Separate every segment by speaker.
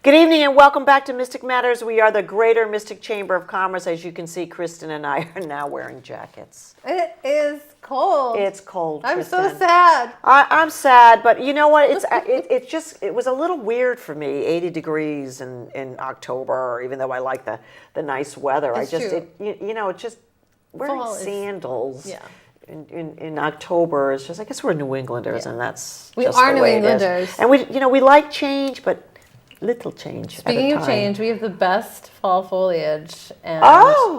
Speaker 1: Good evening and welcome back to Mystic Matters. We are the Greater Mystic Chamber of Commerce. As you can see, Kristin and I are now wearing jackets.
Speaker 2: It is cold.
Speaker 1: It's cold,
Speaker 2: I'm
Speaker 1: Kristin.
Speaker 2: so sad.
Speaker 1: I'm sad, but you know what? It was a little weird for me. 80 degrees in October, even though I like the nice weather.
Speaker 2: It's true.
Speaker 1: It's just wearing
Speaker 2: Fall
Speaker 1: sandals.
Speaker 2: Yeah.
Speaker 1: In October, it's just, I guess we're New Englanders, and that's
Speaker 2: we
Speaker 1: just
Speaker 2: are
Speaker 1: the
Speaker 2: New
Speaker 1: way
Speaker 2: Englanders,
Speaker 1: it is. And we like change, but little change.
Speaker 2: Speaking of change, we have the best fall foliage, and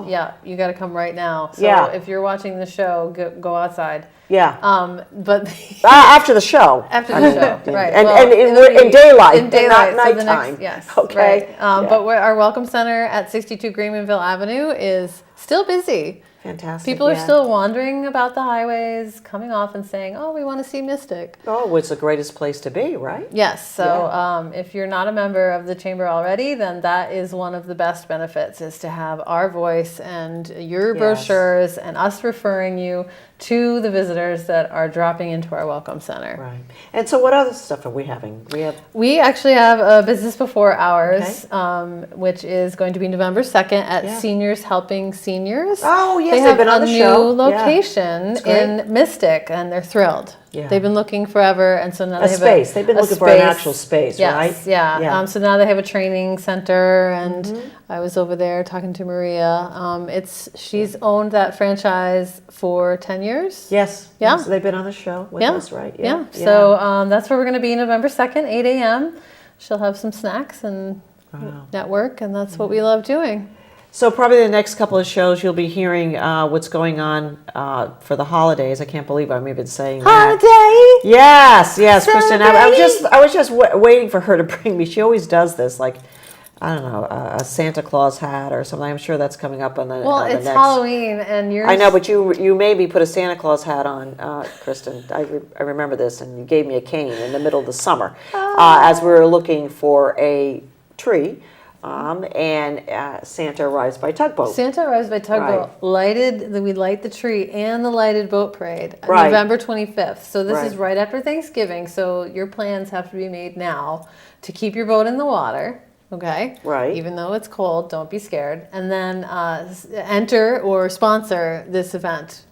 Speaker 2: yeah, you got to come right now. So if you're watching the show, go outside.
Speaker 1: Yeah.
Speaker 2: But
Speaker 1: after the show.
Speaker 2: After the show, right?
Speaker 1: And in daylight,
Speaker 2: in daylight,
Speaker 1: not
Speaker 2: so
Speaker 1: nighttime.
Speaker 2: Yes.
Speaker 1: Okay.
Speaker 2: Right. But our Welcome Center at 62 Greenmanville Avenue is still busy.
Speaker 1: Fantastic.
Speaker 2: People are still wandering about the highways, coming off and saying, "Oh, we want to see Mystic."
Speaker 1: Oh, it's the greatest place to be, right?
Speaker 2: Yes. So if you're not a member of the chamber already, then that is one of the best benefits, is to have our voice and your brochures and us referring you to the visitors that are dropping into our Welcome Center.
Speaker 1: Right. And so what other stuff are we having?
Speaker 2: We actually have a business before hours, which is going to be November 2nd at Seniors Helping Seniors.
Speaker 1: Oh, yes,
Speaker 2: they
Speaker 1: they've
Speaker 2: have
Speaker 1: been on the show.
Speaker 2: new location in Mystic, and they're thrilled.
Speaker 1: Yeah.
Speaker 2: They've been looking forever, and so now they have
Speaker 1: space. They've been looking for an actual space, right?
Speaker 2: Yeah. So now they have a training center, and I was over there talking to Maria. She's owned that franchise for 10 years.
Speaker 1: Yes.
Speaker 2: Yeah.
Speaker 1: So they've been on the show with us, right?
Speaker 2: Yeah. So that's where we're going to be November 2nd, 8 a.m. She'll have some snacks and network, and that's what we love doing.
Speaker 1: So probably the next couple of shows you'll be hearing what's going on for the holidays. I can't believe I've been saying that.
Speaker 2: Holiday.
Speaker 1: Yes, Kristin. I was just waiting for her to bring me. She always does this, like, I don't know, a Santa Claus hat or something. I'm sure that's coming up on the.
Speaker 2: Well, it's Halloween, and you're.
Speaker 1: I know, but you made me put a Santa Claus hat on, Kristin. I remember this, and you gave me a cane in the middle of the summer as we were looking for a tree. And Santa Arrives by Tugboat.
Speaker 2: Santa Arrives by Tugboat. We light the tree and the lighted boat parade on
Speaker 1: Right.
Speaker 2: November 25th. So this
Speaker 1: Right.
Speaker 2: is right after Thanksgiving. So your plans have to be made now to keep your boat in the water. Okay.
Speaker 1: Right.
Speaker 2: Even though it's cold, don't be scared. And then enter or sponsor this event.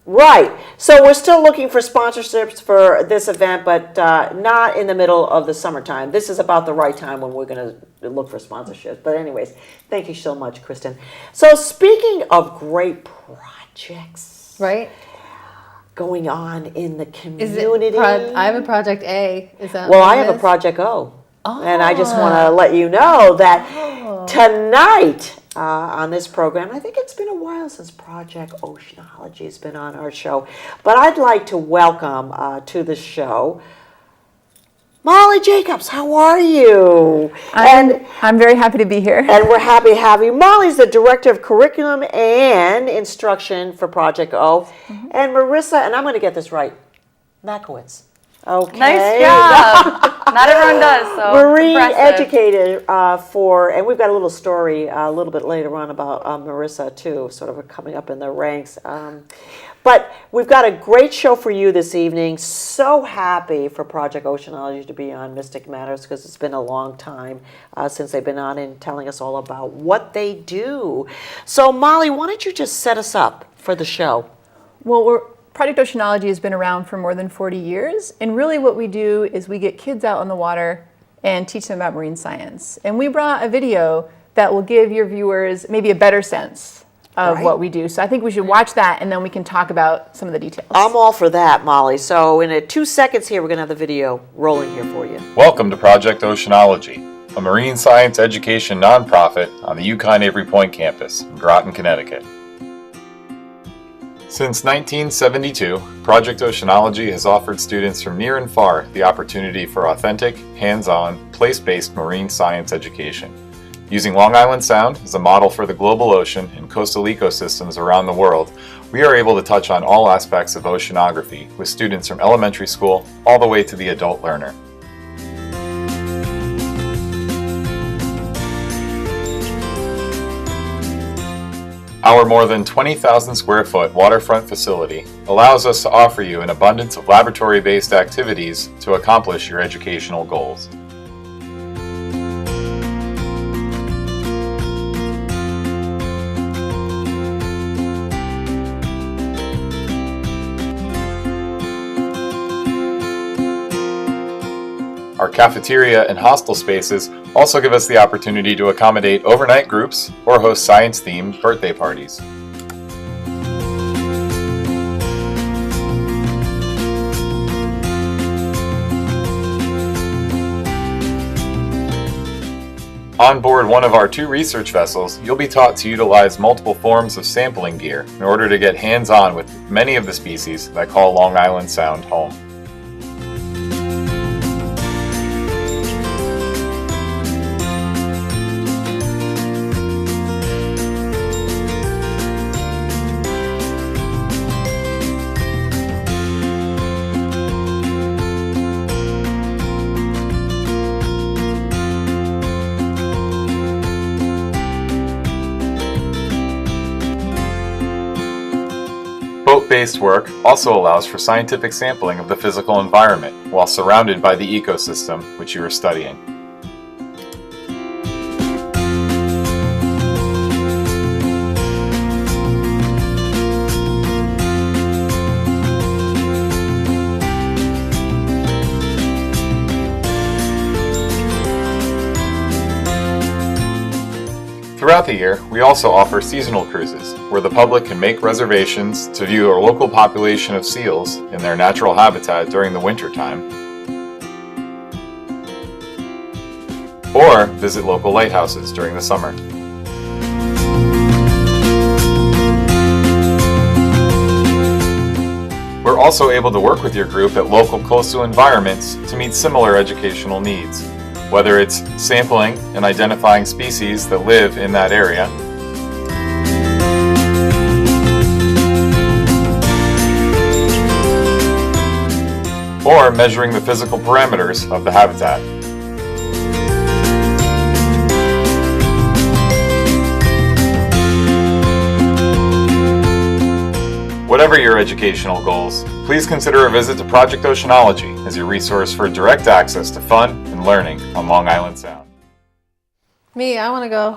Speaker 1: Right. So we're still looking for sponsorships for this event, but not in the middle of the summertime. This is about the right time when we're going to look for sponsorships. But anyways, thank you so much, Kristin. So speaking of great projects,
Speaker 2: right,
Speaker 1: going on in the community,
Speaker 2: I have a Project A. Is that?
Speaker 1: Well, I have a Project O. Oh. And I just want to let you know that tonight on this program, I think it's been a while since Project Oceanology has been on our show, but I'd like to welcome to the show Molly Jacobs. How are you?
Speaker 3: I'm very happy to be here.
Speaker 1: And we're happy to have you. Molly's the Director of Curriculum and Instruction for Project O. And Marissa, and I'm going to get this right, Mackewicz. Okay.
Speaker 3: Nice job. Not everyone does, so
Speaker 1: Marine Educator and we've got a little story a little bit later on about Marissa too, sort of coming up in the ranks. But we've got a great show for you this evening. So happy for Project Oceanology to be on Mystic Matters, because it's been a long time since they've been on and telling us all about what they do. So Molly, why don't you just set us up for the show?
Speaker 3: Well, Project Oceanology has been around for more than 40 years, and really what we do is we get kids out on the water and teach them about marine science. And we brought a video that will give your viewers maybe a better sense of what we do. So I think we should watch that, and then we can talk about some of the details.
Speaker 1: I'm all for that, Molly. So in 2 seconds here, we're going to have the video rolling here for you.
Speaker 4: Welcome to Project Oceanology, a marine science education nonprofit on the UConn Avery Point campus in Groton, Connecticut. Since 1972, Project Oceanology has offered students from near and far the opportunity for authentic, hands-on, place-based marine science education. Using Long Island Sound as a model for the global ocean and coastal ecosystems around the world, we are able to touch on all aspects of oceanography with students from elementary school all the way to the adult learner. Our more than 20,000 square foot waterfront facility allows us to offer you an abundance of laboratory-based activities to accomplish your educational goals. Our cafeteria and hostel spaces also give us the opportunity to accommodate overnight groups or host science-themed birthday parties. On board one of our 2 research vessels, you'll be taught to utilize multiple forms of sampling gear in order to get hands-on with many of the species that call Long Island Sound home. Boat-based work also allows for scientific sampling of the physical environment while surrounded by the ecosystem which you are studying. Throughout the year, we also offer seasonal cruises, where the public can make reservations to view a local population of seals in their natural habitat during the winter time, or visit local lighthouses during the summer. We're also able to work with your group at local coastal environments to meet similar educational needs, whether it's sampling and identifying species that live in that area, or measuring the physical parameters of the habitat. Whatever your educational goals, please consider a visit to Project Oceanology as your resource for direct access to fun and learning on Long Island Sound.
Speaker 2: Me, I want to go.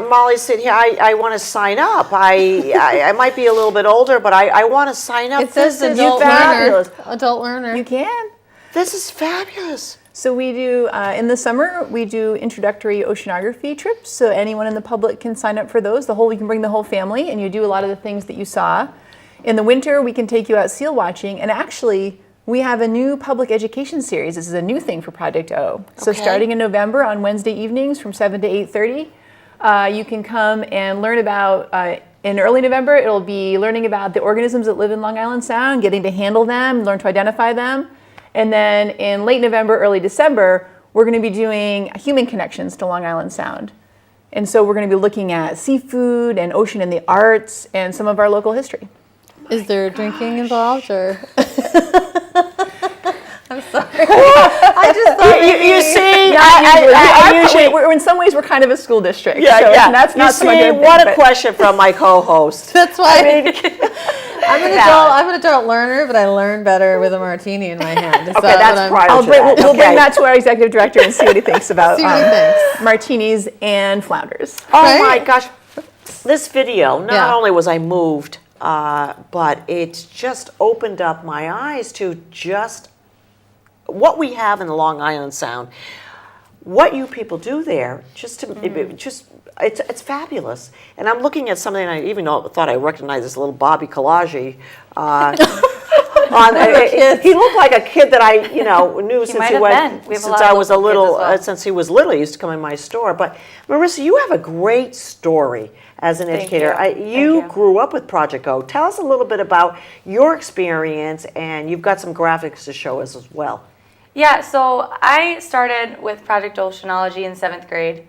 Speaker 1: Molly's sitting here. I want to sign up. I might be a little bit older, but I want to sign up.
Speaker 2: It says
Speaker 1: This is
Speaker 2: adult
Speaker 1: fabulous.
Speaker 2: learner. Adult learner.
Speaker 3: You can.
Speaker 1: This is fabulous.
Speaker 3: So we do, in the summer, we do introductory oceanography trips. So anyone in the public can sign up for those. You can bring the whole family and you do a lot of the things that you saw. In the winter, we can take you out seal watching. And actually, we have a new public education series. This is a new thing for Project O. So starting in November on Wednesday evenings from 7 to 8:30, you can come and learn about, in early November, it'll be learning about the organisms that live in Long Island Sound, getting to handle them, learn to identify them. And then in late November, early December, we're going to be doing human connections to Long Island Sound. And so we're going to be looking at seafood and ocean and the arts and some of our local history.
Speaker 2: Is there drinking involved or? I'm sorry.
Speaker 1: I just thought you see. I usually.
Speaker 3: We're in some ways we're kind of a school district.
Speaker 1: Yeah,
Speaker 3: so
Speaker 1: yeah.
Speaker 3: That's not
Speaker 1: you
Speaker 3: so much
Speaker 1: see,
Speaker 3: of a thing,
Speaker 1: what a
Speaker 3: but-
Speaker 1: question from my co-host.
Speaker 2: That's why I'm an adult learner, but I learn better with a martini in my hand.
Speaker 1: Okay, that's prior to that.
Speaker 3: We'll bring that to our executive director and see what he thinks about
Speaker 2: See what he thinks.
Speaker 3: martinis and flounders.
Speaker 1: Oh
Speaker 2: Right?
Speaker 1: my gosh, this video, not
Speaker 2: Yeah.
Speaker 1: only was I moved, but it's just opened up my eyes to just what we have in the Long Island Sound. What you people do there, it's fabulous. And I'm looking at something, and I even thought I recognized this little Bobby Collage. He looked like a kid that I, knew since
Speaker 5: might
Speaker 1: he
Speaker 5: have
Speaker 1: went,
Speaker 5: been. We have a
Speaker 1: since
Speaker 5: lot
Speaker 1: I
Speaker 5: of
Speaker 1: was a
Speaker 5: local kids
Speaker 1: little,
Speaker 5: as well.
Speaker 1: since he was little. He used to come in my store. But Marissa, you have a great story as an educator.
Speaker 5: you.
Speaker 1: You grew up with Project O. Tell us a little bit about your experience, and you've got some graphics to show us as well.
Speaker 5: Yeah, so I started with Project Oceanology in 7th grade.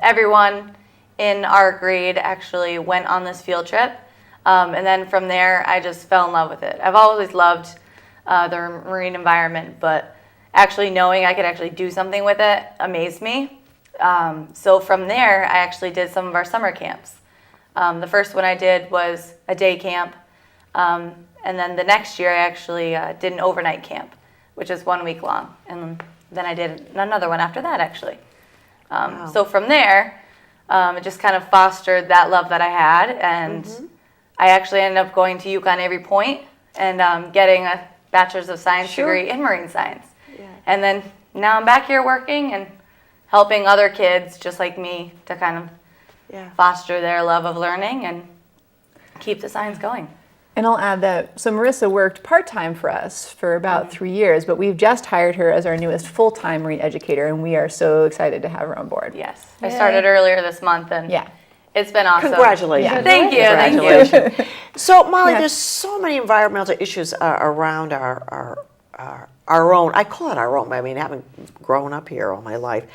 Speaker 5: Everyone in our grade actually went on this field trip. And then from there, I just fell in love with it. I've always loved the marine environment, but actually knowing I could actually do something with it amazed me. So from there, I actually did some of our summer camps. The first one I did was a day camp. And then the next year, I actually did an overnight camp, which is 1 week long. And then I did another one after that, actually.
Speaker 1: Wow.
Speaker 5: So from there, it just kind of fostered that love that I had. And I actually ended up going to UConn Avery Point and getting a Bachelor's of Science degree in marine science. And then now I'm back here working and helping other kids just like me to kind of foster their love of learning and keep the science going.
Speaker 3: And I'll add that, so Marissa worked part-time for us for about 3 years, but we've just hired her as our newest full-time marine educator, and we are so excited to have her on board.
Speaker 5: Yes, I started earlier this month, and it's been awesome.
Speaker 1: Congratulations.
Speaker 3: Yeah.
Speaker 5: Thank you.
Speaker 1: Congratulations. So, Molly, there's so many environmental issues around our own, I call it our own, I mean, I haven't grown up here all my life,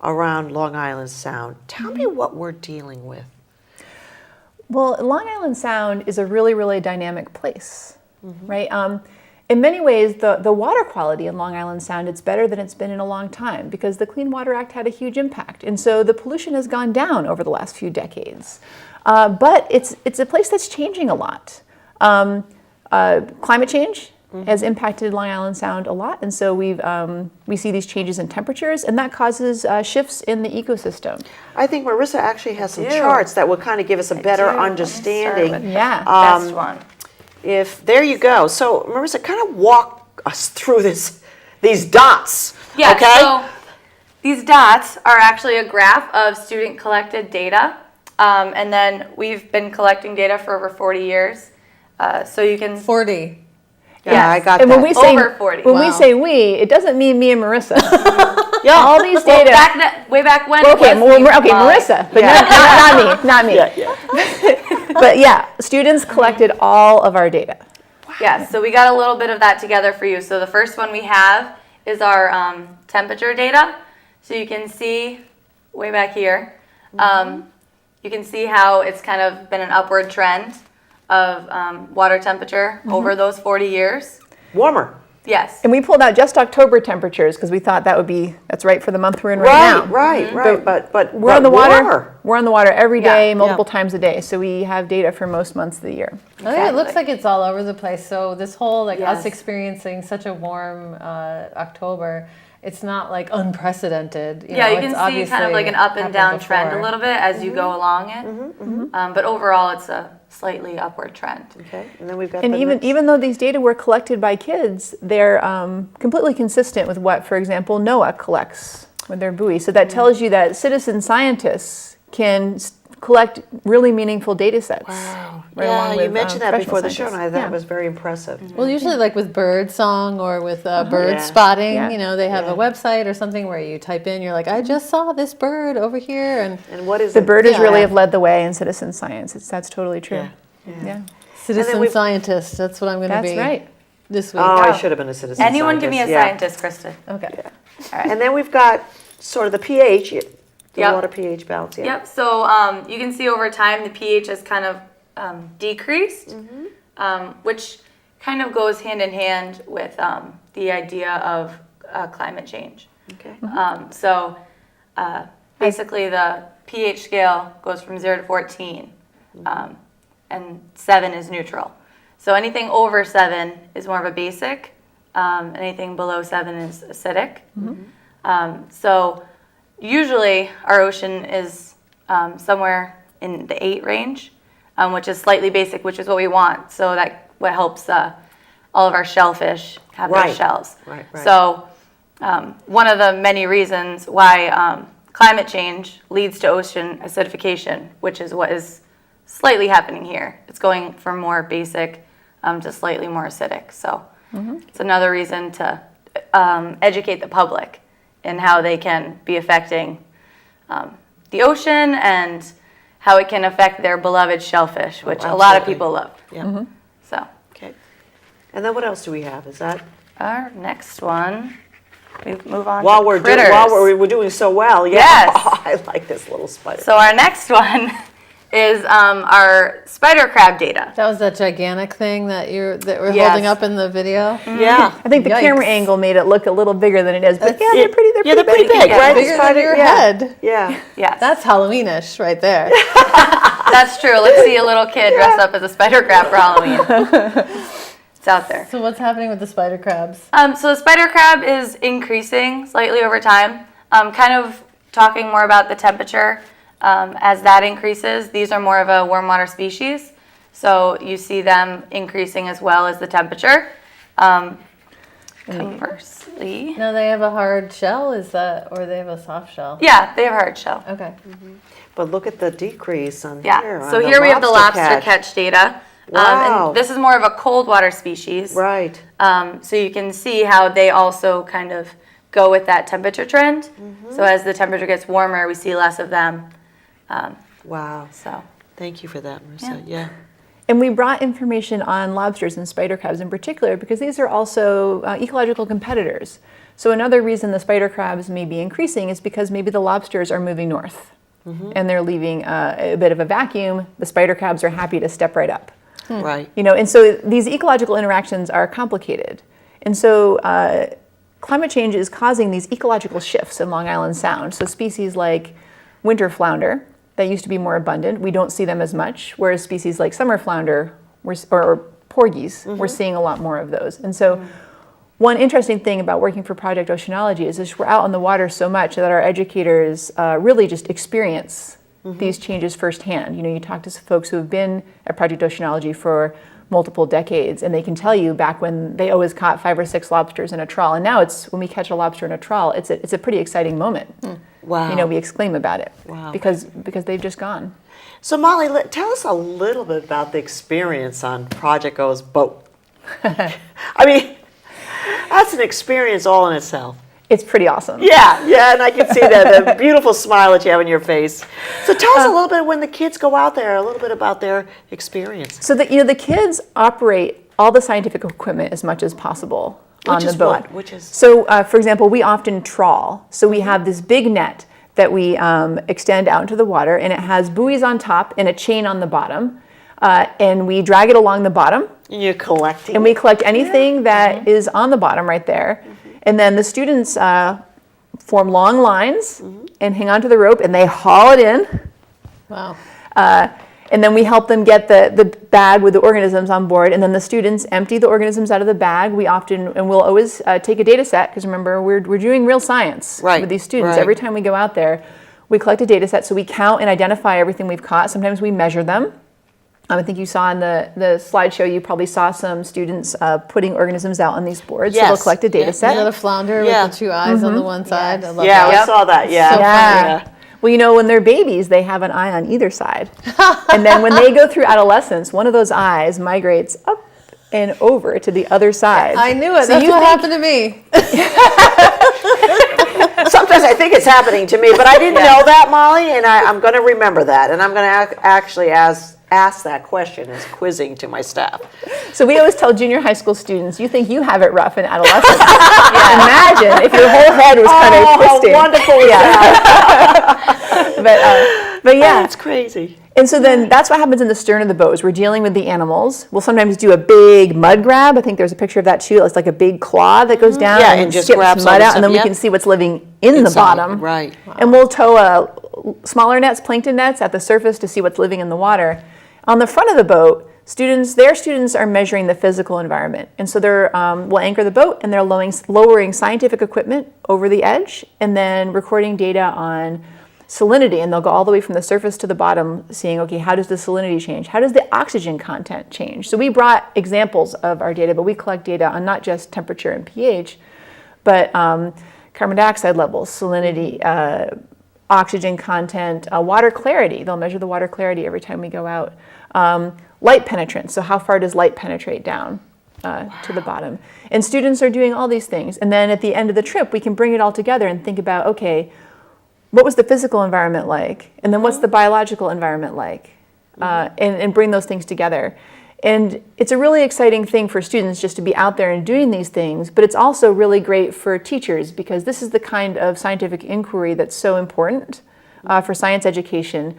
Speaker 1: around Long Island Sound. Tell me what we're dealing with.
Speaker 3: Well, Long Island Sound is a really, really dynamic place, right? In many ways, the water quality in Long Island Sound, it's better than it's been in a long time because the Clean Water Act had a huge impact. And so the pollution has gone down over the last few decades. But it's a place that's changing a lot. Climate change has impacted Long Island Sound a lot. And so we see these changes in temperatures, and that causes shifts in the ecosystem.
Speaker 1: I think Marissa actually has some charts that will kind of give us a better understanding.
Speaker 5: Best one.
Speaker 1: There you go. So Marissa, kind of walk us through these dots.
Speaker 5: Yeah,
Speaker 1: okay?
Speaker 5: so these dots are actually a graph of student collected data. And then we've been collecting data for over 40 years. So you can...
Speaker 2: 40.
Speaker 1: Yeah, I got
Speaker 3: and
Speaker 1: that.
Speaker 3: When we say,
Speaker 5: Over 40.
Speaker 3: When we say we, it doesn't mean me and Marissa. All these
Speaker 5: Well,
Speaker 3: data.
Speaker 5: way back when.
Speaker 3: Okay,
Speaker 5: it was
Speaker 3: okay, Marissa, but not me.
Speaker 1: Yeah.
Speaker 3: But yeah, students collected all of our data.
Speaker 5: Yeah, so we got a little bit of that together for you. So the first one we have is our temperature data. So you can see way back here, you can see how it's kind of been an upward trend of water temperature over those 40 years.
Speaker 1: Warmer.
Speaker 5: Yes.
Speaker 3: And we pulled out just October temperatures because we thought that's right for the month we're in right now.
Speaker 1: Right. But
Speaker 3: We're on the water.
Speaker 1: warmer.
Speaker 3: We're on the water every day,
Speaker 2: Yeah.
Speaker 3: multiple times a day. So we have data for most months of the year.
Speaker 2: I think it looks like it's all over the place. So this whole us
Speaker 5: Yes.
Speaker 2: experiencing such a warm October, it's not like unprecedented.
Speaker 5: Yeah, you
Speaker 2: it's
Speaker 5: can see
Speaker 2: obviously
Speaker 5: kind of like an up and
Speaker 2: happened
Speaker 5: down trend a
Speaker 2: before.
Speaker 5: little bit as you go along it. But overall, it's a slightly upward trend.
Speaker 1: Okay, and then we've got
Speaker 3: And
Speaker 1: the
Speaker 3: even
Speaker 1: next-
Speaker 3: even though these data were collected by kids, they're completely consistent with what, for example, NOAA collects with their buoy. So that tells you that citizen scientists can collect really meaningful data sets.
Speaker 1: Wow.
Speaker 3: right
Speaker 1: Yeah,
Speaker 3: along
Speaker 1: you
Speaker 3: with,
Speaker 1: mentioned that
Speaker 3: professional
Speaker 1: before the show, and I
Speaker 3: scientists.
Speaker 1: thought
Speaker 3: Yeah.
Speaker 1: it was very impressive.
Speaker 2: Well, usually like with bird song or with bird
Speaker 1: Yeah.
Speaker 2: spotting,
Speaker 3: Yeah.
Speaker 2: they have
Speaker 1: Yeah.
Speaker 2: a website or something where you type in, you're like, I just saw this bird over here.
Speaker 1: And what is
Speaker 3: The
Speaker 1: it?
Speaker 3: birders
Speaker 2: Yeah.
Speaker 3: really have led the way in citizen science. That's totally true.
Speaker 1: Yeah.
Speaker 3: Yeah.
Speaker 2: Citizen
Speaker 1: we've-
Speaker 2: scientist, that's what I'm going to
Speaker 3: That's
Speaker 2: be
Speaker 3: right.
Speaker 2: this week.
Speaker 1: Oh, I should have been a citizen
Speaker 5: Anyone can be a
Speaker 1: scientist.
Speaker 5: scientist, Kristin.
Speaker 3: Okay.
Speaker 1: And then we've got sort of the pH, the
Speaker 5: Yep.
Speaker 1: water pH balance. Yeah.
Speaker 5: Yep. So you can see over time the pH has kind of decreased, which kind of goes hand in hand with the idea of climate change.
Speaker 1: Okay.
Speaker 5: So basically, the pH scale goes from 0 to 14, and 7 is neutral. So anything over 7 is more of a basic. Anything below 7 is acidic. So usually our ocean is somewhere in the 8 range, which is slightly basic, which is what we want. So that what helps all of our shellfish have their
Speaker 1: Right.
Speaker 5: shells.
Speaker 1: Right.
Speaker 5: So one of the many reasons why climate change leads to ocean acidification, which is what is slightly happening here. It's going from more basic to slightly more acidic. So it's another reason to educate the public in how they can be affecting the ocean and how it can affect their beloved shellfish, which a lot of
Speaker 1: absolutely.
Speaker 5: people love.
Speaker 1: Yeah.
Speaker 5: So
Speaker 1: Okay. And then what else do we have? Is that
Speaker 5: our next one, we move on
Speaker 1: while
Speaker 5: to
Speaker 1: we're
Speaker 5: critters.
Speaker 1: we're doing so well? Yeah.
Speaker 5: Yes.
Speaker 1: I like this little spider.
Speaker 5: So our next one is our spider crab data.
Speaker 2: That was that gigantic thing that we're
Speaker 5: Yes.
Speaker 2: holding up in the video.
Speaker 1: yeah.
Speaker 3: I think the
Speaker 2: Yikes.
Speaker 3: camera angle made it look a little bigger than it is, but yeah,
Speaker 1: Yeah,
Speaker 3: they're pretty
Speaker 1: big,
Speaker 5: Yeah,
Speaker 1: right? The
Speaker 2: bigger than your
Speaker 1: yeah.
Speaker 2: head.
Speaker 1: Yeah.
Speaker 5: Yes,
Speaker 2: That's Halloweenish right there.
Speaker 5: that's true. Let's see a little kid dress up as a spider crab for Halloween. It's out there.
Speaker 2: So what's happening with the spider crabs?
Speaker 5: So the spider crab is increasing slightly over time. Kind of talking more about the temperature as that increases. These are more of a warm water species, so you see them increasing as well as the temperature. Conversely,
Speaker 2: No, they have a hard shell, or they have a soft shell?
Speaker 5: yeah, they have a hard shell.
Speaker 2: Okay.
Speaker 1: But look at the decrease on
Speaker 5: Yeah,
Speaker 1: here.
Speaker 5: so
Speaker 1: on
Speaker 5: here we have the lobster
Speaker 1: catch.
Speaker 5: catch data.
Speaker 1: Wow.
Speaker 5: And this is more of a cold water species.
Speaker 1: Right.
Speaker 5: So you can see how they also kind of go with that temperature trend. So as the temperature gets warmer, we see less of them.
Speaker 1: Wow.
Speaker 5: So
Speaker 1: Thank you for that, Marissa. Yeah.
Speaker 3: And we brought information on lobsters and spider crabs in particular because these are also ecological competitors. So another reason the spider crabs may be increasing is because maybe the lobsters are moving north and they're leaving a bit of a vacuum. The spider crabs are happy to step right up.
Speaker 1: Right.
Speaker 3: You know, and so these ecological interactions are complicated. And so climate change is causing these ecological shifts in Long Island Sound. So species like winter flounder that used to be more abundant, we don't see them as much, whereas species like summer flounder or porgies, we're seeing a lot more of those. And so one interesting thing about working for Project Oceanology is we're out on the water so much that our educators really just experience these changes firsthand. You know, you talk to folks who have been at Project Oceanology for multiple decades, and they can tell you back when they always caught 5 or 6 lobsters in a trawl, and now it's when we catch a lobster in a trawl, it's a pretty exciting moment.
Speaker 1: Wow.
Speaker 3: You know, we exclaim about it
Speaker 1: Wow.
Speaker 3: because they've just gone.
Speaker 1: So Molly, tell us a little bit about the experience on Project O's boat. I mean, that's an experience all in itself.
Speaker 3: It's pretty awesome.
Speaker 1: Yeah, and I can see that, the beautiful smile that you have on your face. So tell us a little bit when the kids go out there, a little bit about their experience.
Speaker 3: So the kids operate all the scientific equipment as much as possible on the boat.
Speaker 1: What? Which is?
Speaker 3: So, for example, we often trawl. So we have this big net that we extend out into the water, and it has buoys on top and a chain on the bottom. And we drag it along the bottom.
Speaker 1: And you're collecting.
Speaker 3: And we collect anything that is on the bottom right there. And then the students form long lines and hang onto the rope, and they haul it in.
Speaker 2: Wow.
Speaker 3: And then we help them get the bag with the organisms on board, and then the students empty the organisms out of the bag. We often, and we'll always take a data set, because remember, we're doing real science with these students.
Speaker 1: Right.
Speaker 3: Every time we go out there, we collect a data set, so we count and identify everything we've caught. Sometimes we measure them. I think you saw in the slideshow, you probably saw some students putting organisms out on these boards. So they'll
Speaker 1: Yes.
Speaker 3: collect a data set.
Speaker 2: You know, the flounder
Speaker 1: Yeah.
Speaker 2: with the 2 eyes on the one side. I love
Speaker 1: Yeah,
Speaker 2: that.
Speaker 1: I saw that. Yeah.
Speaker 2: So
Speaker 3: Yeah. Well, you know, when they're babies, they have an eye on either side. And then when they go through adolescence, one of those eyes migrates up and over to the other side.
Speaker 2: I knew it.
Speaker 3: So
Speaker 2: That's
Speaker 3: you
Speaker 2: what
Speaker 3: think-
Speaker 2: happened to me.
Speaker 1: Sometimes I think it's happening to me, but I didn't know that, Molly, and I'm going to remember that, and I'm going to actually ask that question as quizzing to my staff.
Speaker 3: So we always tell junior high school students, you think you have it rough in adolescence. Imagine if your whole head was kind of twisting.
Speaker 1: How wonderful is that?
Speaker 3: But yeah.
Speaker 1: That's crazy.
Speaker 3: And so then that's what happens in the stern of the boat is we're dealing with the animals. We'll sometimes do a big mud grab. I think there's a picture of that too. It's like a big claw that goes down
Speaker 1: Yeah,
Speaker 3: and
Speaker 1: and just
Speaker 3: skips
Speaker 1: grabs all
Speaker 3: mud
Speaker 1: the
Speaker 3: out,
Speaker 1: stuff,
Speaker 3: and then we
Speaker 1: yep.
Speaker 3: can see what's living in the
Speaker 1: Inside,
Speaker 3: bottom.
Speaker 1: right.
Speaker 3: And we'll tow smaller nets, plankton nets, at the surface to see what's living in the water. On the front of the boat, their students are measuring the physical environment. And so we'll anchor the boat, and they're lowering scientific equipment over the edge and then recording data on salinity. And they'll go all the way from the surface to the bottom, seeing, okay, how does the salinity change? How does the oxygen content change? So we brought examples of our data, but we collect data on not just temperature and pH, but carbon dioxide levels, salinity, oxygen content, water clarity. They'll measure the water clarity every time we go out. Light penetrance, so how far does light penetrate down to the bottom? And students are doing all these things. And then at the end of the trip, we can bring it all together and think about, okay, what was the physical environment like? And then what's the biological environment like? And bring those things together. And it's a really exciting thing for students just to be out there and doing these things, but it's also really great for teachers because this is the kind of scientific inquiry that's so important for science education.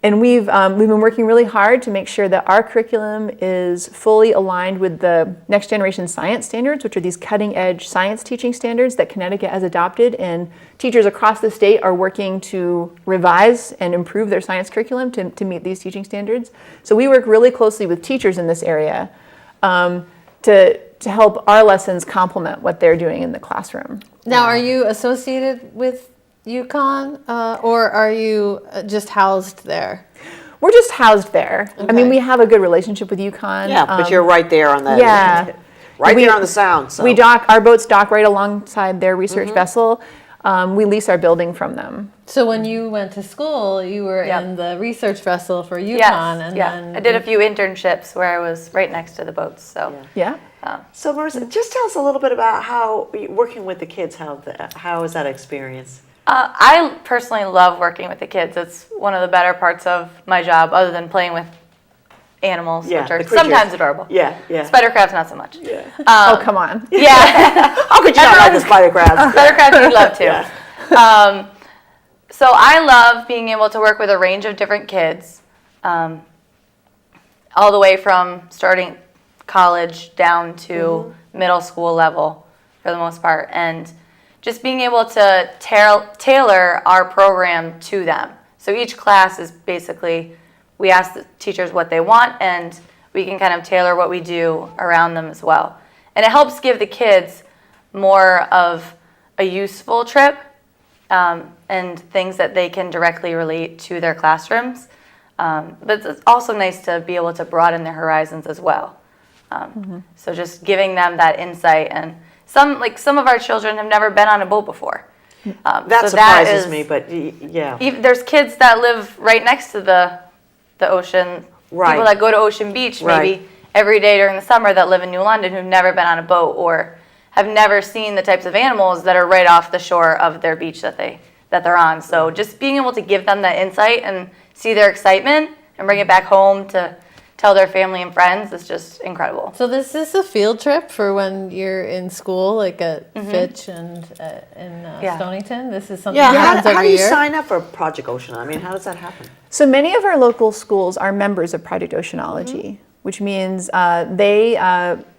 Speaker 3: And we've been working really hard to make sure that our curriculum is fully aligned with the next generation science standards, which are these cutting edge science teaching standards that Connecticut has adopted. And teachers across the state are working to revise and improve their science curriculum to meet these teaching standards. So we work really closely with teachers in this area to help our lessons complement what they're doing in the classroom.
Speaker 2: Now, are you associated with UConn, or are you just housed there?
Speaker 3: We're just housed there. I
Speaker 2: Okay.
Speaker 3: mean, we have a good relationship with UConn.
Speaker 1: Yeah, but you're right there on that.
Speaker 3: Yeah.
Speaker 1: right there on the Sound. So.
Speaker 3: We dock, our boats dock right alongside their research vessel. We lease our building from them.
Speaker 2: So when you went to school, you were
Speaker 5: Yep.
Speaker 2: in the research vessel for UConn,
Speaker 5: Yes,
Speaker 2: and
Speaker 5: yeah.
Speaker 2: then
Speaker 5: I did a few internships where I was right next to the boats. So
Speaker 3: Yeah.
Speaker 1: So Marissa, just tell us a little bit about how working with the kids. How is that experience?
Speaker 5: I personally love working with the kids. It's one of the better parts of my job, other than playing with animals,
Speaker 1: Yeah,
Speaker 5: which are
Speaker 1: the creatures.
Speaker 5: sometimes adorable.
Speaker 1: Yeah.
Speaker 5: Spidercrafts, not so much.
Speaker 1: Yeah.
Speaker 3: Oh, come on.
Speaker 5: Yeah.
Speaker 1: How could you not like the spider crabs?
Speaker 5: Spidercraft you'd love to.
Speaker 1: Yeah.
Speaker 5: So I love being able to work with a range of different kids, all the way from starting college down to middle school level for the most part, and just being able to tailor our program to them. So each class is basically, we ask the teachers what they want, and we can kind of tailor what we do around them as well. And it helps give the kids more of a useful trip, and things that they can directly relate to their classrooms. But it's also nice to be able to broaden their horizons as well. So just giving them that insight, and some of our children have never been on a boat before.
Speaker 1: That
Speaker 5: so
Speaker 1: surprises
Speaker 5: is-
Speaker 1: me, but yeah.
Speaker 5: There's kids that live right next to the ocean.
Speaker 1: Right.
Speaker 5: People that go to Ocean Beach maybe
Speaker 1: Right.
Speaker 5: every day during the summer that live in New London who've never been on a boat or have never seen the types of animals that are right off the shore of their beach that they're on. So just being able to give them that insight and see their excitement and bring it back home to tell their family and friends is just incredible.
Speaker 2: So this is a field trip for when you're in school, like at Fitch and in
Speaker 5: Yeah.
Speaker 2: Stonington. This is something
Speaker 1: Yeah,
Speaker 2: that happens
Speaker 1: how do
Speaker 2: every
Speaker 1: you
Speaker 2: year.
Speaker 1: sign up for Project Ocean? I mean, how does that happen?
Speaker 3: So many of our local schools are members of Project Oceanology, which means they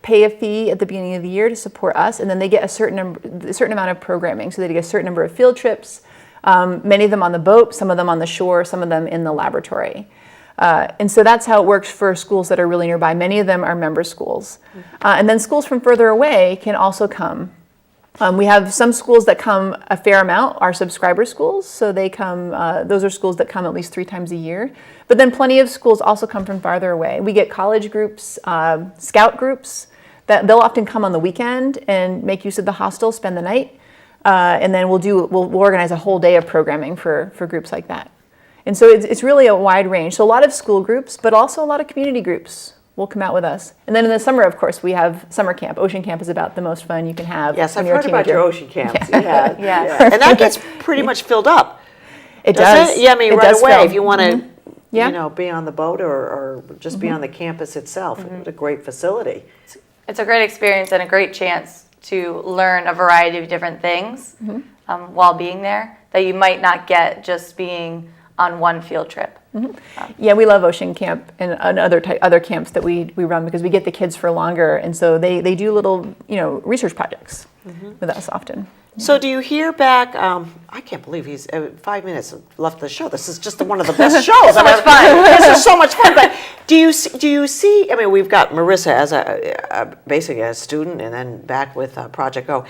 Speaker 3: pay a fee at the beginning of the year to support us, and then they get a certain amount of programming. So they get a certain number of field trips, many of them on the boat, some of them on the shore, some of them in the laboratory. And so that's how it works for schools that are really nearby. Many of them are member schools. And then schools from further away can also come. We have some schools that come a fair amount, our subscriber schools. So they come, those are schools that come at least 3 times a year. But then plenty of schools also come from farther away. We get college groups, scout groups, that they'll often come on the weekend and make use of the hostel, spend the night. And then we'll organize a whole day of programming for groups like that. And so it's really a wide range. So a lot of school groups, but also a lot of community groups will come out with us. And then in the summer, of course, we have summer camp. Ocean camp is about the most fun you can have.
Speaker 1: Yes,
Speaker 3: when
Speaker 1: I've
Speaker 3: you're a
Speaker 1: heard about
Speaker 3: teenager.
Speaker 1: your ocean camps. Yeah.
Speaker 5: Yes.
Speaker 1: And that gets pretty much filled up.
Speaker 3: It
Speaker 1: doesn't
Speaker 3: does.
Speaker 1: it? Yeah, I mean,
Speaker 3: It
Speaker 1: right
Speaker 3: does
Speaker 1: away,
Speaker 3: fill.
Speaker 1: if you want to,
Speaker 3: Yeah.
Speaker 1: be on the boat or just be on the campus itself. What a great facility.
Speaker 5: It's a great experience and a great chance to learn a variety of different things while being there that you might not get just being on one field trip.
Speaker 3: Yeah, we love Ocean Camp and other camps that we run because we get the kids for longer, and so they do little research projects with us often.
Speaker 1: So do you hear back? I can't believe he's 5 minutes left of the show. This is just one of the best shows. So much fun. This is so much fun. But do you see? I mean, we've got Marissa as basically a student, and then back with Project O.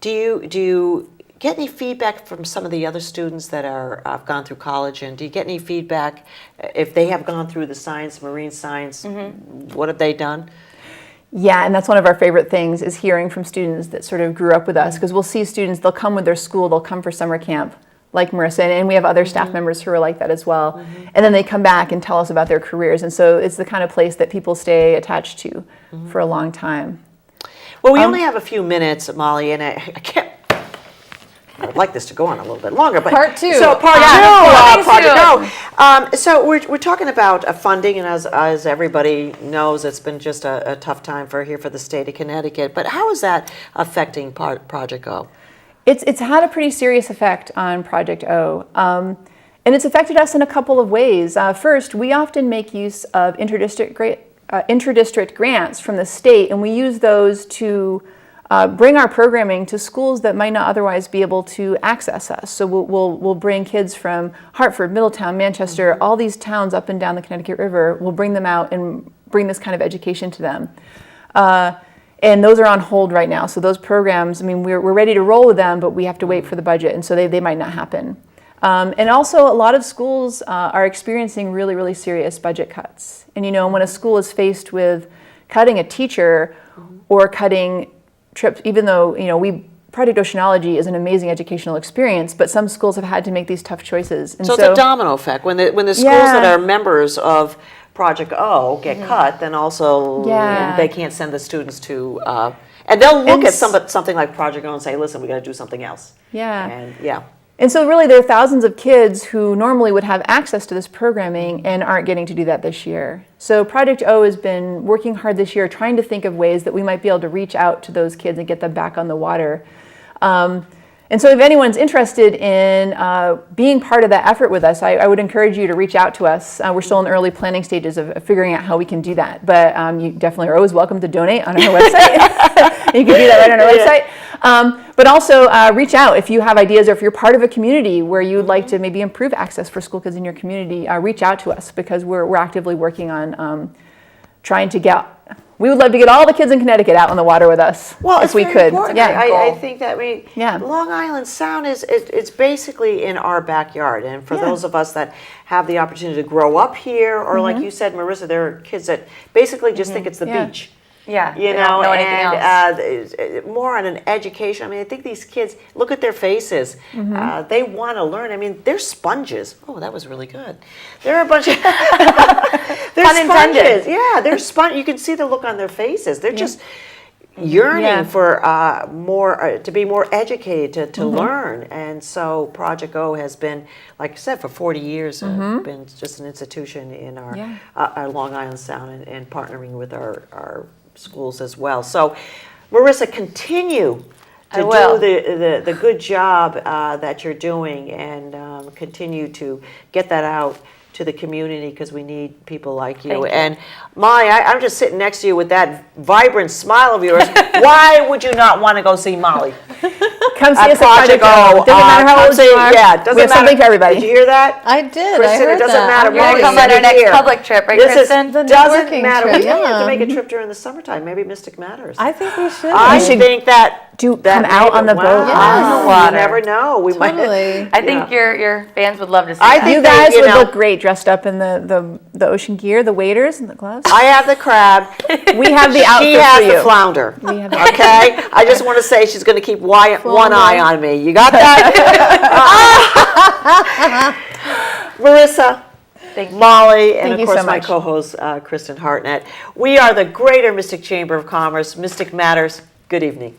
Speaker 1: Do you get any feedback from some of the other students that have gone through college, and do you get any feedback if they have gone through the marine science? What have they done?
Speaker 3: Yeah, and that's one of our favorite things is hearing from students that sort of grew up with us, because we'll see students, they'll come with their school, they'll come for summer camp, like Marissa, and we have other staff members who are like that as well. And then they come back and tell us about their careers, and so it's the kind of place that people stay attached to for a long time.
Speaker 1: Well, we only have a few minutes, Molly, and I can't. I would like this to go on a little bit longer, but
Speaker 2: Part 2.
Speaker 1: So part
Speaker 5: Yeah,
Speaker 1: two, Project Go. So we're talking about funding, and as everybody knows, it's been just a tough time here for the state of Connecticut. But how is that affecting Project Go?
Speaker 3: It's had a pretty serious effect on Project O. And it's affected us in a couple of ways. First, we often make use of interdistrict grants from the state, and we use those to bring our programming to schools that might not otherwise be able to access us. So we'll bring kids from Hartford, Middletown, Manchester, all these towns up and down the Connecticut River. We'll bring them out and bring this kind of education to them. And those are on hold right now. So those programs, I mean, we're ready to roll with them, but we have to wait for the budget, and so they might not happen. And also, a lot of schools are experiencing really, really serious budget cuts. And when a school is faced with cutting a teacher or cutting trips, even though, Project Oceanology is an amazing educational experience, but some schools have had to make these tough choices. And
Speaker 1: So it's a domino effect. When the schools that are members of Project O get cut, then also they can't send the students to, and they'll look at something like Project O and say, listen, we got to do something else. And
Speaker 3: so really there are thousands of kids who normally would have access to this programming and aren't getting to do that this year. So Project O has been working hard this year trying to think of ways that we might be able to reach out to those kids and get them back on the water. And so if anyone's interested in being part of that effort with us, I would encourage you to reach out to us. We're still in the early planning stages of figuring out how we can do that. But you definitely are always welcome to donate on our website. You can do that right on our website. But also reach out if you have ideas or if you're part of a community where you'd like to maybe improve access for school kids in your community. Reach out to us because we're actively working on trying to get. We would love to get all the kids in Connecticut out on the water with us if we could.
Speaker 1: Important. I think that Long Island Sound it's basically in our backyard, and for those of us that have the opportunity to grow up here, or like you said, Marissa, there are kids that basically just think it's the beach.
Speaker 5: Yeah,
Speaker 1: you
Speaker 5: they don't know anything
Speaker 1: else. More on an education. I mean, I think these kids look at their faces. They want to learn. I mean, they're sponges. Oh, that was really good. They're a bunch of they're
Speaker 5: Pun
Speaker 1: sponges.
Speaker 5: intended.
Speaker 1: Yeah, they're sponge. You can see the look on their faces. They're just yearning for more to be more educated to learn. And so Project O has been, like I said, for 40 years been just an institution in our Long Island Sound and partnering with our schools as well. So Marissa, continue to do the good job that you're doing, and continue to get that out to the community, because we need people like you. And I'm just sitting next to you with that vibrant smile of yours. Why would you not want to go see Molly?
Speaker 3: Come see us at Project O. Doesn't matter how old you are.
Speaker 1: Yeah, doesn't
Speaker 3: we have
Speaker 1: matter.
Speaker 3: Something for everybody.
Speaker 1: Did you hear that?
Speaker 2: I did.
Speaker 1: Kristin,
Speaker 2: I heard
Speaker 1: it doesn't
Speaker 2: that.
Speaker 1: matter.
Speaker 5: You're going to come on our next public trip, right, Kristin?
Speaker 2: The
Speaker 1: doesn't
Speaker 2: networking
Speaker 1: matter.
Speaker 2: trip,
Speaker 1: We don't have to
Speaker 2: yeah.
Speaker 1: make a trip during the summertime. Maybe Mystic Matters.
Speaker 2: I think we should.
Speaker 1: I think that
Speaker 3: come out on the boat.
Speaker 1: On the
Speaker 5: water.
Speaker 1: You never know. We
Speaker 2: Totally.
Speaker 5: I think your fans would love to see
Speaker 1: I
Speaker 5: that.
Speaker 1: think
Speaker 3: You guys would look great dressed up in the ocean gear, the waders and the gloves.
Speaker 1: I have the crab.
Speaker 3: We have the outfit
Speaker 1: She has
Speaker 3: for you.
Speaker 1: the flounder.
Speaker 3: We have
Speaker 1: Okay? I just want to say she's going to keep one eye on me. You got that? Marissa, Molly, and
Speaker 3: Thank
Speaker 1: of
Speaker 3: you
Speaker 1: course
Speaker 3: so
Speaker 1: my
Speaker 3: much.
Speaker 1: co-host, Kristin Hartnett. We are the Greater Mystic Chamber of Commerce. Mystic Matters. Good evening.